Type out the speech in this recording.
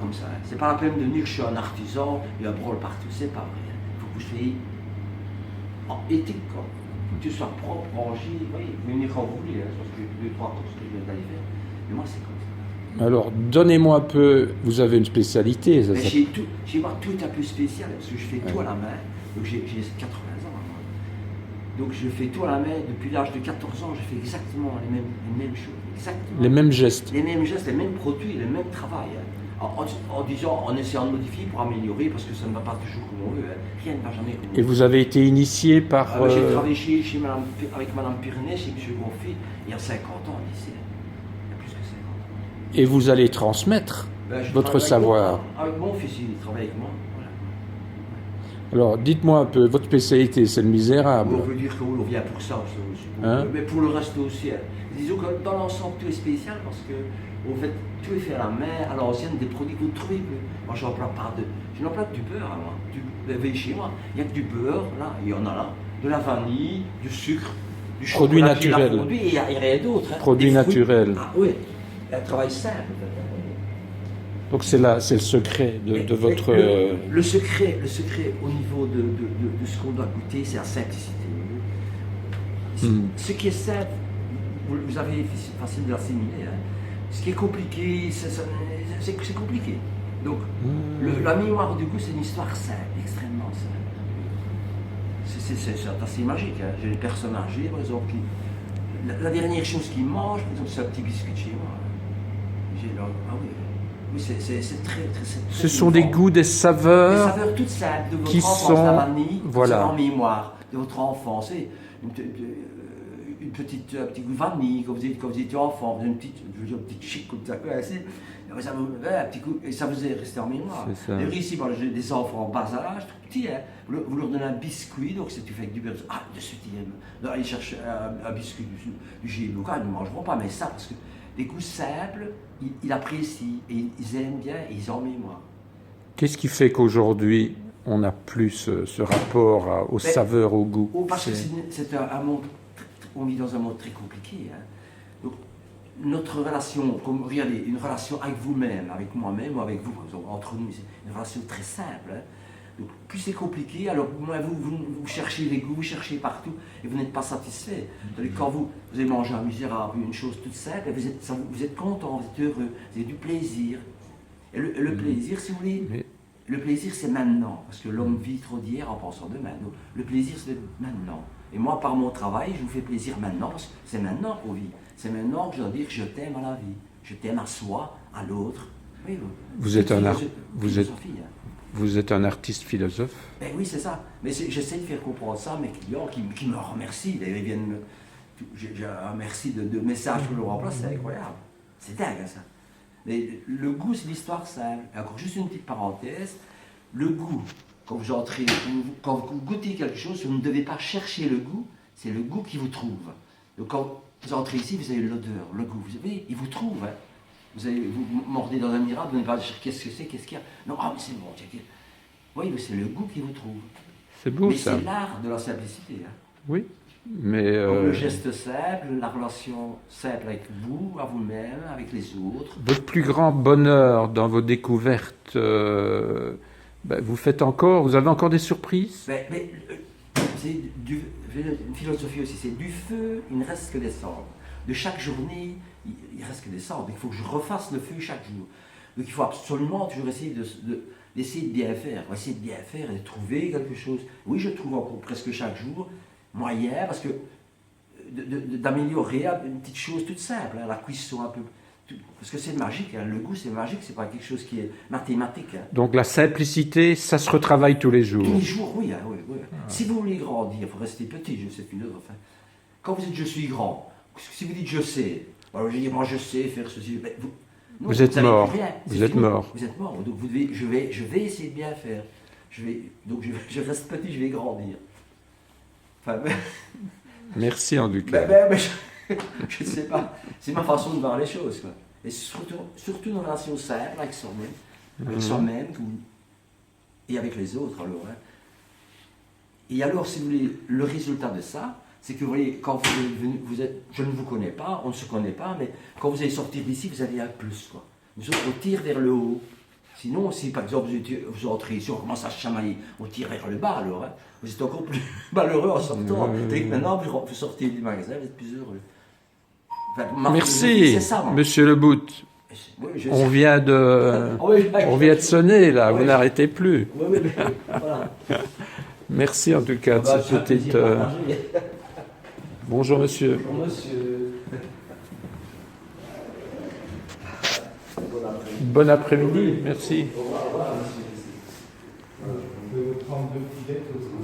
comme ça. Hein. C'est pas la peine de dire que je suis un artisan et un brôle partout, c'est pas vrai. Il faut que je sois en éthique, quoi. Il faut que tu sois propre, rangé, oui, venir quand vous voulez, hein, parce que j'ai 2-3 courses que je viens d'aller faire. Mais moi, c'est comme ça. Alors, donnez-moi un peu, vous avez une spécialité, ça, Mais ça... chez moi, tout est un peu spécial, parce que je fais tout à la main. Donc j'ai 80 ans. Moi. Donc je fais tout à la main. Depuis l'âge de 14 ans, je fais exactement les mêmes choses. Exactement. Les mêmes gestes. Les mêmes gestes, les mêmes produits, le même travail. Hein. En disant, en essayant de modifier pour améliorer, parce que ça ne va pas toujours comme on veut. Hein. Rien ne va jamais comme on veut. Et vous avez été initié par... J'ai travaillé avec Madame Pyrénées, chez M. Gonfy, il y a 50 ans ici. Il y a plus que 50 ans. Et vous allez transmettre votre savoir. Avec mon fils, il travaille avec moi. Voilà. Alors, dites-moi un peu, votre spécialité, c'est le misérable. On peut dire qu'on vient pour ça aussi. Hein? Mais pour le reste aussi. Hein. Disons que dans l'ensemble, tout est spécial parce que en fait, tout est fait à la main, à l'ancienne, des produits que vous trouvez. Moi, je n'emploie pas je n'emploie que du beurre à moi. Veillez chez moi, il n'y a que du beurre, là, il y en a là, de la vanille, du sucre, du chocolat. Produit naturel. Il n'y a rien d'autre. Hein. Produit naturel. Ah oui, un travail simple. Donc c'est le secret de votre... Le secret au niveau de ce qu'on doit goûter, c'est la simplicité. Ce qui est simple, vous avez facile de l'assimiler. Hein. Ce qui est compliqué, c'est compliqué. Donc, la mémoire du goût, c'est une histoire simple, extrêmement simple. C'est assez magique. Hein. J'ai des personnes âgées, par exemple, la dernière chose qu'ils mangent, par exemple, c'est un petit biscuit de chez moi. Ah oui. Oui, c'est très ce sont des goûts, des saveurs... Des saveurs toutes simples de votre qui enfance, sont, la vanille, voilà, en mémoire de votre enfance. Un petit goût de vanille quand vous étiez enfant, une petite chic comme ça, un petit coup, et ça vous est resté en mémoire. Et ici, moi, j'ai des enfants en bas âge, tout petits, hein, vous leur donnez un biscuit, donc c'est tu fais avec du beurre. Ah, de suite, ils cherchent un biscuit du GMO, ils ne mangeront pas, mais ça, parce que des goûts simples, ils apprécient, et ils aiment bien, et ils ont en mémoire. Qu'est-ce qui fait qu'aujourd'hui, on n'a plus ce rapport aux saveurs, au goût? Parce que c'est un monde, on vit dans un monde très compliqué. Hein. Donc, notre relation, regardez, une relation avec vous-même, avec moi-même ou avec vous, entre nous, c'est une relation très simple. Hein. Donc, plus c'est compliqué, alors moins vous cherchez les goûts, vous cherchez partout et vous n'êtes pas satisfait. Quand vous avez mangé un misérable, une chose toute simple, vous êtes content, vous êtes heureux, vous avez du plaisir. Et le plaisir, si vous voulez, le plaisir c'est maintenant, parce que l'homme vit trop d'hier en pensant demain. Donc, le plaisir c'est maintenant. Et moi, par mon travail, je vous fais plaisir maintenant, parce que c'est maintenant qu'on vit. C'est maintenant que je dois dire que je t'aime à la vie. Je t'aime à soi, à l'autre. Oui, vous êtes un artiste philosophe. Ben oui, c'est ça. Mais j'essaie de faire comprendre ça à mes clients qui me remercient. D'ailleurs, ils viennent me... J'ai un merci de messages pour le remplacer, c'est incroyable. C'est dingue, hein, ça. Mais le goût, c'est l'histoire simple. Et encore juste une petite parenthèse. Le goût, quand vous goûtez quelque chose, vous ne devez pas chercher le goût, c'est le goût qui vous trouve. Donc quand vous entrez ici, vous avez l'odeur, le goût. Vous savez, il vous trouve. Hein. Vous mordez dans un mirable, vous n'allez pas dire qu'est-ce que c'est, qu'est-ce qu'il y a. Non, ah mais c'est bon, oui, mais c'est le goût qui vous trouve. C'est beau, mais ça. Mais c'est l'art de la simplicité. Hein. Oui, mais... Le geste simple, la relation simple avec vous, à vous-même, avec les autres. Votre plus grand bonheur dans vos découvertes, vous avez encore des surprises? C'est une philosophie aussi, c'est du feu, il ne reste que des cendres. De chaque journée, il ne reste que des cendres. Il faut que je refasse le feu chaque jour. Donc il faut absolument toujours essayer d'essayer de bien faire. Essayer de bien faire et de trouver quelque chose. Oui, je trouve encore presque chaque jour moyen, parce que d'améliorer une petite chose toute simple, hein, la cuisson un peu. Parce que c'est magique, hein, le goût c'est magique, c'est pas quelque chose qui est mathématique. Hein. Donc la simplicité, ça se retravaille tous les jours. Tous les jours, oui. Hein, oui. Ah. Si vous voulez grandir, il faut rester petit, je sais philosophe. Hein. Quand vous dites je suis grand, si vous dites je sais, alors je dis moi je sais faire ceci, vous êtes mort. Vous êtes mort. Vous êtes mort. Donc je vais essayer de bien faire. Je reste petit, je vais grandir. Enfin, merci en tout cas. Je ne sais pas. C'est ma façon de voir les choses. Quoi. Et surtout une relation simple avec soi-même, et avec les autres. Alors, hein. Et alors, si vous voulez, le résultat de ça, c'est que vous voyez, quand vous êtes, je ne vous connais pas, on ne se connaît pas, mais quand vous allez sortir d'ici, vous avez un plus. Quoi. Nous autres, on tire vers le haut. Sinon, si par exemple vous entrez ici, on commence à chamailler, on tire vers le bas alors, hein, vous êtes encore plus malheureux en sortant. Dès que maintenant vous sortez du magasin, vous êtes plus heureux. Enfin, Merci, c'est ça, Monsieur Le Bout. Oui, On vient de sonner là, vous n'arrêtez plus. Oui, voilà. Merci en tout cas de cette petite. Bonjour monsieur. Bonjour monsieur. Bon après-midi, merci. Au revoir, monsieur. Je vais vous prendre 2 petits dettes aussi.